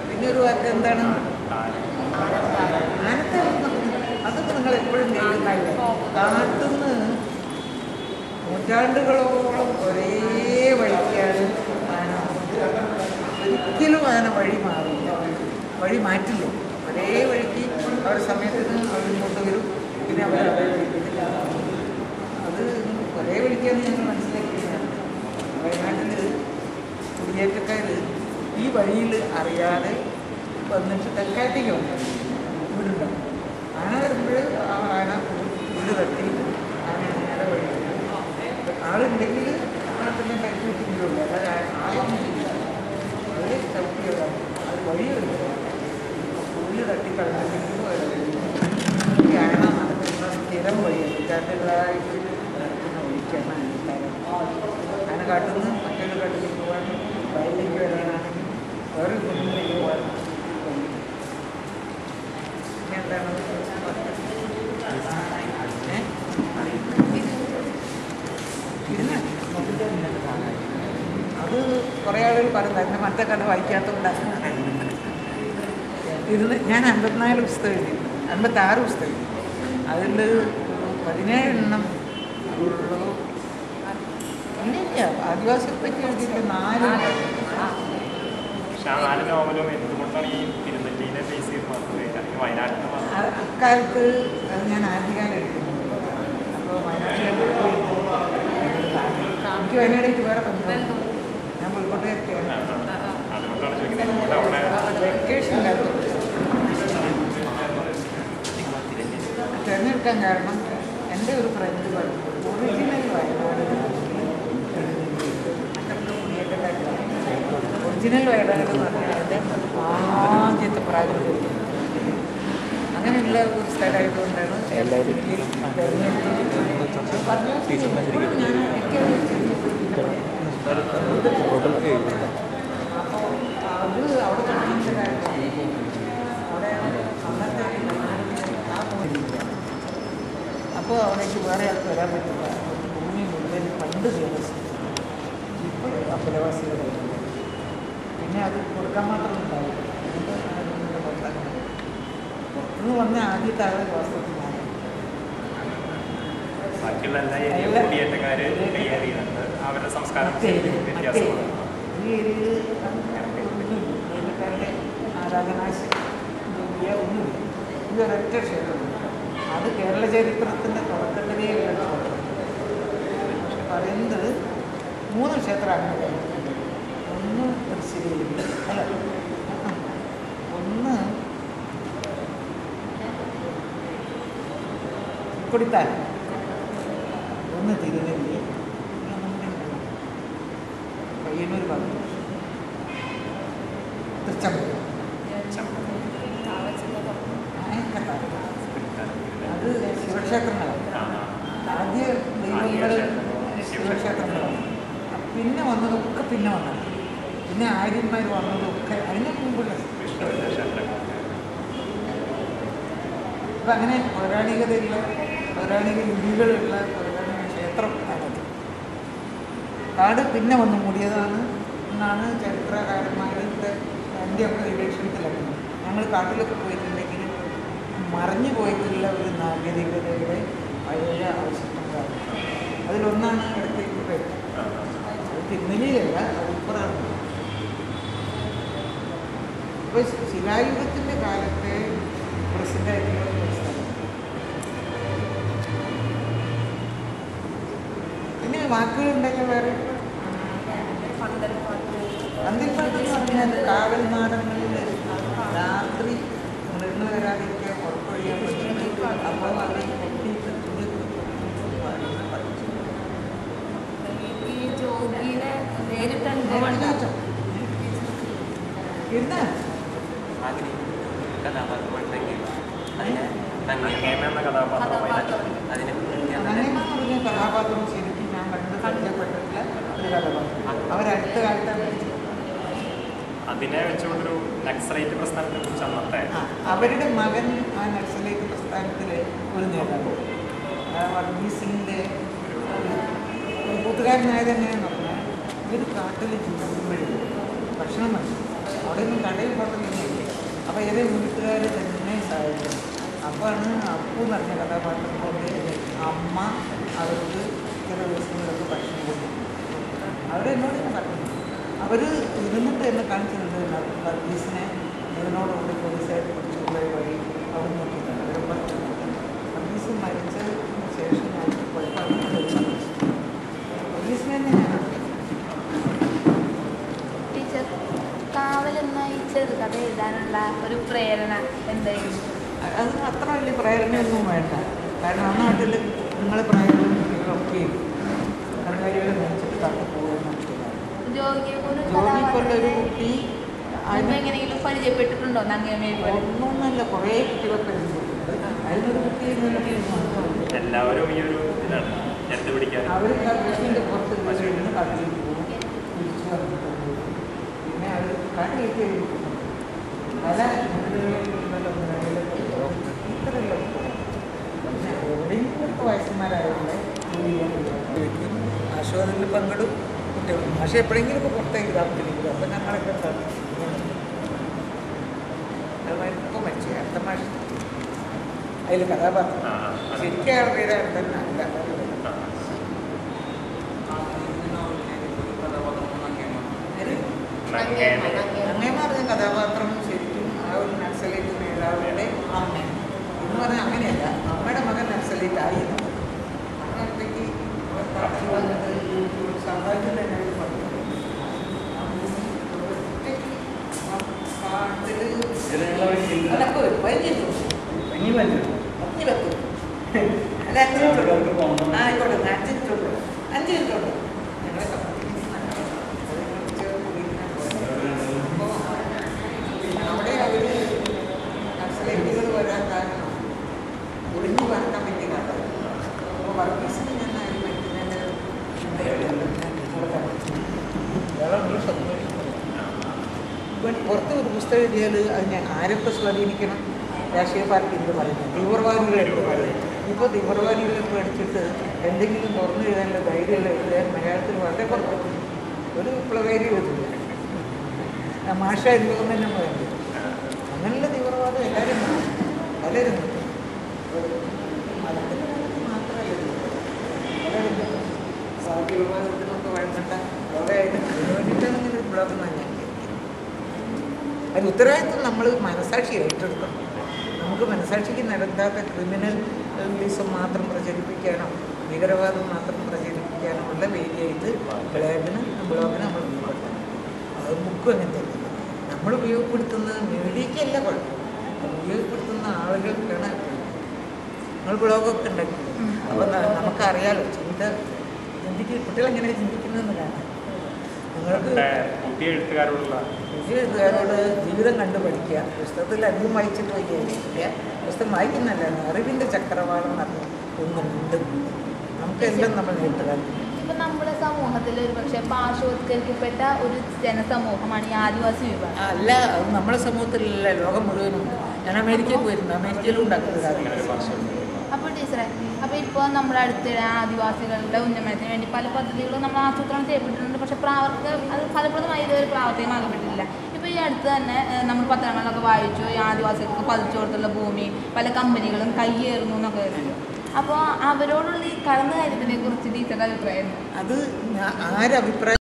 പിന്നൊരു വാക്ക് എന്താണ്? ആനത്തെ അതൊക്കെ നിങ്ങൾ എപ്പോഴും കേൾക്കുന്നില്ല. കാട്ടുന്ന് നൂറ്റാണ്ടുകളോളം ഒരേ വഴിക്കാണ് ആന. ഒരിക്കലും ആന വഴി മാറില്ല, വഴി മാറ്റില്ല. ഒരേ വഴിക്ക് അവരുടെ സമയത്തിന് അവരിങ്ങോട്ട് വരും, പിന്നെ അവർ അത് ഒരേ വഴിക്കാണ് ഞങ്ങൾ മനസ്സിലാക്കിയത്. വയനാട്ടിൽ കുടിയേറ്റക്കാർ ഈ വഴിയിൽ അറിയാതെ വന്നിട്ട് തെക്കാറ്റേക്ക് വന്നു വീടുണ്ടാവും. ആന വരുമ്പോൾ ആ ആന വീട് തട്ടി ആന നേരെ വഴി ആളുണ്ടെങ്കിൽ നമ്മളെ പിന്നെ കരുതി വെച്ചിട്ടുള്ളൂ. അതായത് ആളൊന്നുമില്ല, അവർ ചവിട്ടിയതാണ്, അത് വഴിയുണ്ട്. പുല്ല് തട്ടിക്കളഞ്ഞിട്ടുണ്ടെങ്കിലും ഈ ആന നടക്കുന്ന സ്ഥിരം വഴിയാണ്, നൂറ്റാണ്ടുകളായിട്ട് നടക്കുന്ന വഴിക്കാണ് ആന കാട്ടുന്ന മറ്റൊരു കാട്ടിലേക്ക് പോകാൻ വയലിലേക്ക് വരാനാണെങ്കിൽ വേറെ കുടുംബത്തിലേക്ക് പോകാൻ പിന്നെ എന്താണ് അത് കുറേ ആളുകൾ പറയുന്നത് മറ്റേ കഥ വായിക്കാത്തതുകൊണ്ടാണ്. ഞാൻ 54 പുസ്തകം എഴുതി, 56 പുസ്തകം എഴുതി. അതിൽ 17 എണ്ണം ഉള്ളൂ. ഇല്ല, ആദിവാസിയെ പറ്റി എഴുതിയിട്ട് 4. അക്കാലത്ത് അത് ഞാൻ ആദ്യകാലം എടുക്കുന്നു. അപ്പോൾ വയനാട്ടിൽ എനിക്ക് വയനാടേക്ക് വേറെ ബന്ധം. ഞാൻ കോഴിക്കോട്ടുകാരിയാണ്. വെക്കേഷൻ തിരഞ്ഞെടുക്കാൻ കാരണം എൻ്റെ ഒരു ഫ്രണ്ട് പറഞ്ഞു ഒറിജിനൽ വയനാട് ഒറിജിനൽ വയനാട് എന്ന് പറഞ്ഞാൽ എൻ്റെ ആദ്യത്തെ പ്രാതിനിധ്യം അങ്ങനെയുള്ള ഒരു സ്ഥലമായതുകൊണ്ടാണ് എല്ലാവരും അത് അവിടെ അപ്പോൾ അവിടേക്ക് വേറെ ആൾക്ക് വരാൻ പറ്റില്ല. ഭൂമി മുഴുവൻ പണ്ട് ഫേമസ്, ഇപ്പോൾ അപ്പലവാസികളായിരുന്നു. പിന്നെ അത് കൊടുക്കാൻ മാത്രം ഉണ്ടാവില്ല. പുറത്തുനിന്ന് വന്ന ആദ്യത്തെ ആളെ വാസ്തവത്തിലാണ്. ഈ ഏരിയയിൽ ഒന്നുമില്ല, ആരാധനാശയ ഒന്നുമില്ല. ഈ ഒരൊറ്റ ക്ഷേത്രമുണ്ട്. അത് കേരള ചരിത്രത്തിൻ്റെ തുടക്കത്തിലേ പറയുന്നത് 3 ക്ഷേത്രമാണ്. ഒന്ന് തൃശ്ശൂരിൽ, അല്ല ഒന്ന് കൊടിത്താൻ, ഒന്ന് തിരുനെല്ലി, പയ്യന്നൂർ ഭാഗത്ത് തൃച്ചമ്പലം, അത് ശിവക്ഷേത്രങ്ങളാണ്. ആദ്യ ദൈവങ്ങൾ ശിവക്ഷേത്രങ്ങളാണ്. പിന്നെ വന്നതൊക്കെ പിന്നെ വന്നത്, പിന്നെ ആര്യന്മാർ വന്നതൊക്കെ അതിന് മുമ്പുള്ള. അപ്പം അങ്ങനെ പൗരാണികതയുള്ള പൗരാണിക ലിപികളുള്ള പൗരാണിക ക്ഷേത്രം ആണത്. കാട് പിന്നെ വന്ന് മൂടിയതാണ് എന്നാണ് ചരിത്രകാരന്മാരുടെ എൻ്റെയൊക്കെ നിരീക്ഷണത്തിലൊക്കെ. ഞങ്ങൾ കാട്ടിലൊക്കെ പോയിട്ടുണ്ടെങ്കിൽ മറിഞ്ഞു പോയിട്ടുള്ള ഒരു നാഗരികതയുടെ പഴയ ആവശ്യങ്ങളാണ്. അതിലൊന്നാണ് ഇടത്തേക്ക് പോയത്. അത് തിരുനെല്ലിയിലല്ല, അത് ഇപ്പുറമാണ്. ഇപ്പോൾ ശിലായുഗത്തിൻ്റെ കാലത്തെ പ്രസിദ്ധമായിട്ടുള്ള ഒരു സ്ഥലം. പിന്നെ വാക്കുകളുണ്ടെങ്കിൽ വേറെ പന്തൽപ്പാട്ട് എന്ന് പറഞ്ഞാൽ കാവൽ നാടങ്ങളിൽ രാത്രി മൃഗങ്ങൾ വരാതിരിക്കാൻ പുറത്തൊഴിയാൻ പറ്റും. അപ്പോൾ അവർ പൊട്ടിയിട്ട് എന്താ കഥാപാത്രം ശരിക്കും ഞാൻ കണ്ട് പരിചയപ്പെട്ടിട്ടുള്ള ഒരു കഥാപാത്രം അവരടുത്ത കാലത്താണ് അതിനെ വെച്ചുകൊണ്ടൊരു നക്സലൈറ്റ് പ്രസ്ഥാനത്തെ കുറിച്ച് അന്നത്തെ അവരുടെ മകൻ ആ നക്സലൈറ്റ് പ്രസ്ഥാനത്തിൽ ഒരു നേതാവ് വർഗീസിൻ്റെ ഒരു കൂട്ടുകാരനായത് എങ്ങനെയാണെന്ന് പറഞ്ഞാൽ ഇവർ കാട്ടിൽ ജീവിക്കുമ്പോഴും ഭക്ഷണം മതി അവിടെ ഒന്നും കടയിൽ പോകുന്നില്ല. അപ്പോൾ ഏതേ വീട്ടുകാർ തന്നെ സഹായിക്കണം. അപ്പോഴാണ് അപ്പു എന്ന് പറഞ്ഞ കഥാപാത്രത്തിൻ്റെ അമ്മ അവർക്ക് ചില ദിവസങ്ങളിലൊക്കെ ഭക്ഷണം കൊടുക്കും. അവരെന്നോട് ഞാൻ പറഞ്ഞു അവർ ഇരുന്നിട്ട് എന്നെ കാണിച്ചിട്ടുണ്ട് വർഗീസിനെ ഇതിനോടുകൂടി പോലീസായിട്ട് പിടിച്ചുള്ള വഴി അവർ നോക്കിയിട്ടാണ് അവർ പറഞ്ഞു. വർഗീസ് മരിച്ചതിന് ശേഷം ഞാൻ കുഴപ്പമാണ് വർഗീസിനെ തന്നെ ഞാൻ ടീച്ചർ കാവലെന്ന ഈ ചെറുകഥ എഴുതാനുള്ള ഒരു പ്രേരണ എന്തായിരുന്നു? അത് അത്ര വലിയ പ്രേരണയൊന്നും വേണ്ട. കാരണം ആ നാട്ടിൽ നിങ്ങളെ പ്രായങ്ങളും കുട്ടികളൊക്കെ കന്നുകാലികളെ മേടിച്ചിട്ട് തട്ടിപ്പോകുന്ന ജോലിക്കുള്ളൊരു കുട്ടി എങ്ങനെയെങ്കിലും പരിചയപ്പെട്ടിട്ടുണ്ടോ? ഒന്നൊന്നല്ല, കുറേ കുട്ടികളെ പരിചയപ്പെട്ടിട്ടുണ്ട്. അതിനൊരു കുട്ടി എല്ലാവരും ഈ ഒരു ഇതാണ് അവർ കൃഷിൻ്റെ പുറത്ത് ഇരുന്ന് കളിച്ചിട്ട് പോകും, തിരിച്ചു വന്നിട്ട് പിന്നെ അവർ കടയിലേക്ക് എഴുതിയിട്ടുണ്ട്. പല ഇത്രയുള്ള പിന്നെ എവിടെയെങ്കിലൊക്കെ വയസ്സന്മാരായതുകൊണ്ട് ആശ്വാദത്തിൽ പങ്കിടും കുട്ടികളും. പക്ഷേ എപ്പോഴെങ്കിലുമൊക്കെ പുറത്തേക്ക് താമസിക്കും. അപ്പം ഞങ്ങളൊക്കെ ഇപ്പോൾ മരിച്ചു അടുത്ത മാസം അതിൽ കഥാപാത്രം ശരിക്കും അയാളുടെ പേര് തന്നെ അല്ല. അങ്ങേമ്മ പറഞ്ഞ കഥാപാത്രം ശരിക്കും ആ ഒരു നക്സലൈറ്റ് നേതാവിൻ്റെ അമ്മ എന്ന് പറഞ്ഞാൽ അങ്ങനെയല്ല, അമ്മയുടെ മകൻ നക്സലൈറ്റ് ആയിരുന്നു. അങ്ങനത്തേക്ക് കാട്ടിൽ വന്നത് സമ്പാദ്യം തന്നെ പറഞ്ഞു കാട്ടിൽ അതൊക്കെ വരും വലിഞ്ഞിട്ടു അഞ്ഞു വെക്കും. അല്ല 5 മിനിറ്റുള്ളൂ. ആയിക്കോട്ടെ 5 മിനിറ്റുള്ളൂ. 5 മിനിറ്റുള്ളൂ. ഞങ്ങളെ അവിടെ അവർ നക്സലൈറ്റുകൾ വരാൻ കാരണം ഒളിഞ്ഞു പറക്കാൻ പറ്റിയ കഥ. അപ്പോൾ വർഗീസിന് ഞാൻ അതിൽ പറ്റുന്നതിൻ്റെ പുറത്ത് ഒരു പുസ്തകം എഴുതിയാൽ അതിനെ ആരൊക്കെ സ്വാധീനിക്കണം? രാഷ്ട്രീയ പാർട്ടി എന്ന് പറയുന്നത് തീവ്രവാദികൾ എന്ന് പറയുന്നത്. ഇപ്പോൾ തീവ്രവാദികളെ പേടിച്ചിട്ട് എന്തെങ്കിലും തുറന്നു എഴുതാനുള്ള ധൈര്യമുള്ള എഴുതാൻ മലയാളത്തിൽ വളരെ കുറവ്. ഒരു വിപ്ലവേരി എഴുതില്ല. മാഷ എന്തുകൊണ്ട് തന്നെ പറയുന്നത് അങ്ങനെയുള്ള തീവ്രവാദം എല്ലാവരും പലരും മതത്തിൻ്റെ മാത്രമല്ല പലരും തീവ്രവാദത്തിനൊക്കെ വഴങ്ങട്ട ലോകമായിട്ട് അതിന് വേണ്ടിയിട്ടാണ് ഇങ്ങനെ ഒരു ബ്ലോഗ് ഞാൻ അതിന് ഉത്തരവാദിത്വം നമ്മൾ മനസാക്ഷി ഏറ്റെടുക്കണം. നമുക്ക് മനസാക്ഷിക്ക് നടത്താത്ത ക്രിമിനലിസം മാത്രം പ്രചരിപ്പിക്കാനോ ഭീകരവാദം മാത്രം പ്രചരിപ്പിക്കാനോ ഉള്ള വേദിയായിട്ട് ബ്ലോഗിന് നമ്മൾ ഉപയോഗപ്പെടുത്തണം. അത് ബുക്കും അങ്ങനെ തന്നെ നമ്മൾ ഉപയോഗപ്പെടുത്തുന്ന മീഡിയയ്ക്കല്ല കുഴപ്പം, ഉപയോഗപ്പെടുത്തുന്ന ആളുകൾക്കാണ്. നിങ്ങൾ ബ്ലോഗൊക്കെ ഉണ്ടാക്കി അപ്പോൾ നമുക്കറിയാലോ കുട്ടികളെങ്ങനെ ചിന്തിക്കുന്നതെന്ന് കാണാം. നിങ്ങൾക്ക് പുതിയ എഴുത്തുകാരോട് ജീവിതം കണ്ടു പഠിക്കുക. പുസ്തകത്തിൽ അധികം വായിച്ചിട്ട് വയ്ക്കുക. പുസ്തകം വായിക്കുന്നതല്ലാണ് അറിവിൻ്റെ ചക്രവാളം എന്ന് ഒന്നുണ്ട്. നമുക്കെല്ലാം നമ്മൾ എഴുത്തുകാർ. ഇപ്പം നമ്മുടെ സമൂഹത്തിൽ ഒരു പക്ഷേ പാർശ്വവത്കരിക്കപ്പെട്ട ഒരു ജനസമൂഹമാണ് ഈ ആദിവാസി വിഭാഗം. അല്ല, അത് നമ്മുടെ സമൂഹത്തിലല്ല, ലോകം മുഴുവനും. ഞാൻ അമേരിക്കയിൽ പോയിരുന്നു, അമേരിക്കയിലും ഉണ്ടാക്കുന്നത്. അപ്പോൾ ടീച്ചറെ, അപ്പോൾ ഇപ്പോൾ നമ്മുടെ അടുത്തിടെ ആദിവാസികളുടെ ഉന്നമനത്തിന് വേണ്ടി പല പദ്ധതികളും നമ്മൾ ആസൂത്രണം ചെയ്യപ്പെട്ടിട്ടുണ്ട്. പക്ഷേ അത് ഫലപ്രദമായി ഇതുവരെ പ്രാവർത്തികമാക്കപ്പെട്ടിട്ടില്ല. ഇപ്പോൾ ഈ അടുത്ത് തന്നെ നമ്മൾ പത്രങ്ങളിലൊക്കെ വായിച്ചു ഈ ആദിവാസികൾക്ക് പതിച്ചു കൊടുത്തുള്ള ഭൂമി പല കമ്പനികളും കയ്യേറുന്നു എന്നൊക്കെ വരുന്നുണ്ട്. അപ്പോൾ അവരോടുള്ള ഈ കടന്നു കാര്യത്തിനെ കുറിച്ച് ടീച്ചറുടെ അഭിപ്രായം? അത് ആരഭിപ്രായം